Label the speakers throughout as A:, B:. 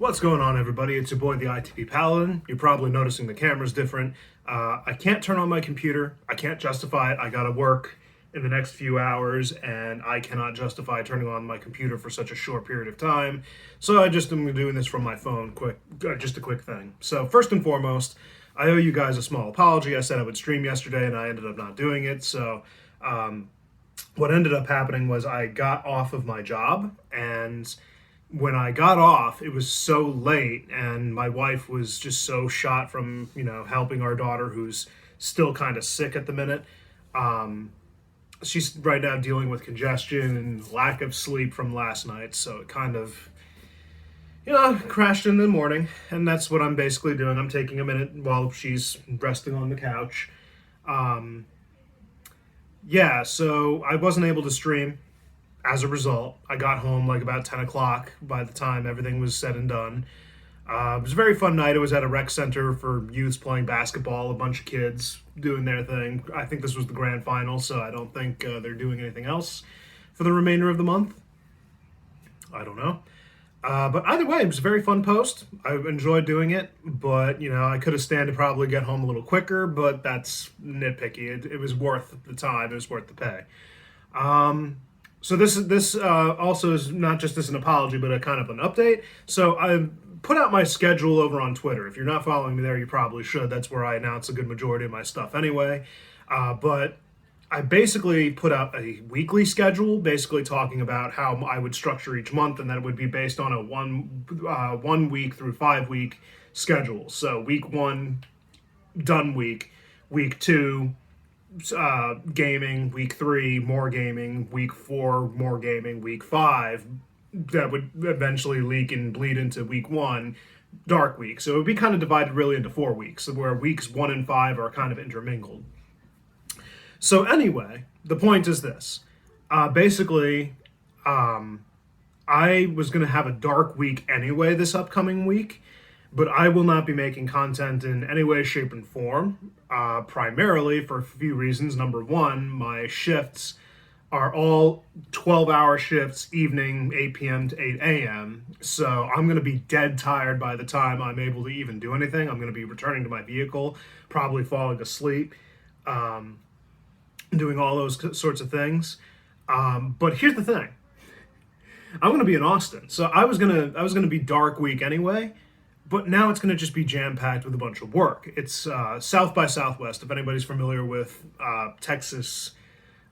A: What's going on, everybody? It's your boy, the ITP Paladin. You're probably noticing the camera's different. I can't turn on my computer. I can't justify it. I gotta work in the next few hours, and I cannot justify turning on my computer for such a short period of time. So I just am doing this from my phone. Just a quick thing. So first and foremost, I owe you guys a small apology. I said I would stream yesterday, and I ended up not doing it. So what ended up happening was I got off of my job, and when I got off, it was so late, and my wife was just so shot from, helping our daughter who's still kind of sick at the minute. She's right now dealing with congestion and lack of sleep from last night, so it kind of, crashed in the morning, and that's what I'm basically doing. I'm taking a minute while she's resting on the couch. Yeah, so I wasn't able to stream. As a result, I got home like about 10 o'clock by the time everything was said and done. It was a very fun night. It was at a rec center for youths playing basketball, a bunch of kids doing their thing. I think this was the grand final, so I don't think they're doing anything else for the remainder of the month. I don't know. But either way, it was a very fun post. I enjoyed doing it, but I could have stand to probably get home a little quicker, but that's nitpicky. It was worth the time. It was worth the pay. So this also is not just as an apology, but a kind of an update. So I put out my schedule over on Twitter. If you're not following me there, you probably should. That's where I announce a good majority of my stuff anyway. But I basically put out a weekly schedule, basically talking about how I would structure each month, and that it would be based on a 1 week through 5 week schedule. So week 1, done week. Week 2, gaming. Week 3, more gaming. Week 4, more gaming. Week 5, that would eventually leak and bleed into week 1, dark week. So it would be kind of divided really into 4 weeks, where weeks 1 and 5 are kind of intermingled. So anyway, the point is this. Basically, I was going to have a dark week anyway this upcoming week, but I will not be making content in any way, shape, and form, primarily for a few reasons. Number one, my shifts are all 12-hour shifts, evening 8 p.m. to 8 a.m., so I'm going to be dead tired by the time I'm able to even do anything. I'm going to be returning to my vehicle, probably falling asleep, doing all those sorts of things. But here's the thing. I'm going to be in Austin, so I was gonna be dark week anyway, but now it's going to just be jam-packed with a bunch of work. It's South by Southwest, if anybody's familiar with Texas.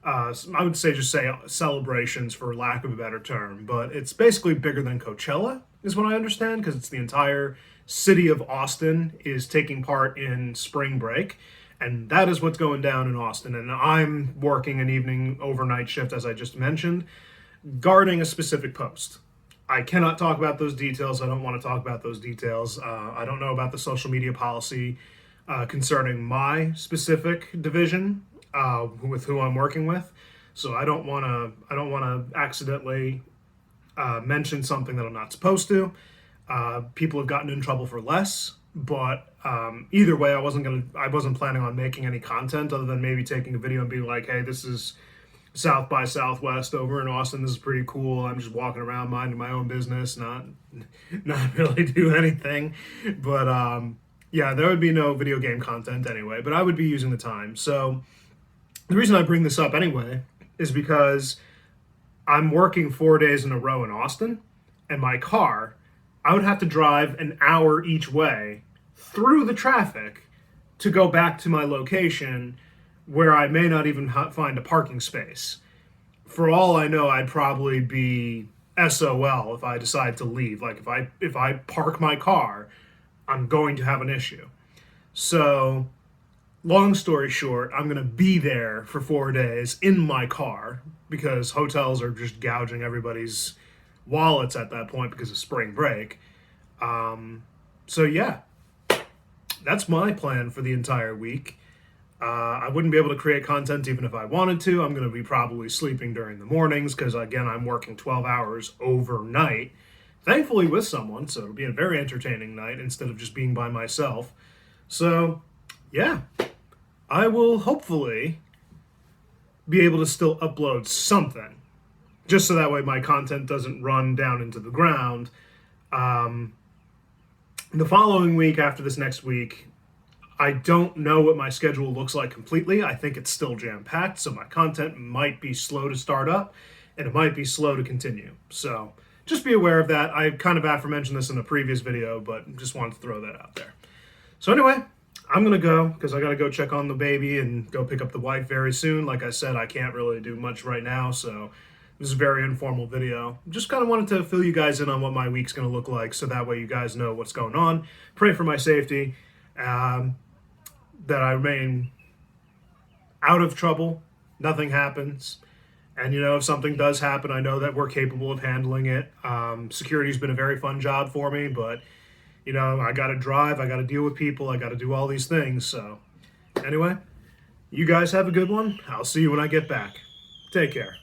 A: I would just say celebrations, for lack of a better term, but it's basically bigger than Coachella, is what I understand, because it's the entire city of Austin is taking part in spring break, and that is what's going down in Austin. And I'm working an evening overnight shift, as I just mentioned, guarding a specific post. I cannot talk about those details. I don't want to talk about those details. I don't know about the social media policy concerning my specific division with who I'm working with. So I don't want to accidentally mention something that I'm not supposed to. People have gotten in trouble for less, but either way, I wasn't planning on making any content other than maybe taking a video and being like, "Hey, this is South by Southwest over in Austin. This is pretty cool. I'm just walking around minding my own business, not really do anything." But yeah, there would be no video game content anyway. But I would be using the time. So the reason I bring this up anyway is because I'm working 4 days in a row in Austin, and my car, I would have to drive an hour each way through the traffic to go back to my location, where I may not even find a parking space. For all I know, I'd probably be SOL if I decide to leave. Like if I park my car, I'm going to have an issue. So, long story short, I'm going to be there for 4 days in my car because hotels are just gouging everybody's wallets at that point because of spring break. So yeah, that's my plan for the entire week. I wouldn't be able to create content even if I wanted to. I'm going to be probably sleeping during the mornings because, again, I'm working 12 hours overnight, thankfully with someone, so it'll be a very entertaining night instead of just being by myself. So, yeah, I will hopefully be able to still upload something, just so that way my content doesn't run down into the ground. The following week, after this next week, I don't know what my schedule looks like completely. I think it's still jam-packed, so my content might be slow to start up, and it might be slow to continue. So just be aware of that. I kind of aforementioned this in a previous video, but just wanted to throw that out there. So anyway, I'm going to go because I got to go check on the baby and go pick up the wife very soon. Like I said, I can't really do much right now, so this is a very informal video. Just kind of wanted to fill you guys in on what my week's going to look like so that way you guys know what's going on. Pray for my safety. That I remain out of trouble, nothing happens. And, if something does happen, I know that we're capable of handling it. Security's been a very fun job for me, but, I got to drive, I got to deal with people, I got to do all these things. So, anyway, you guys have a good one. I'll see you when I get back. Take care.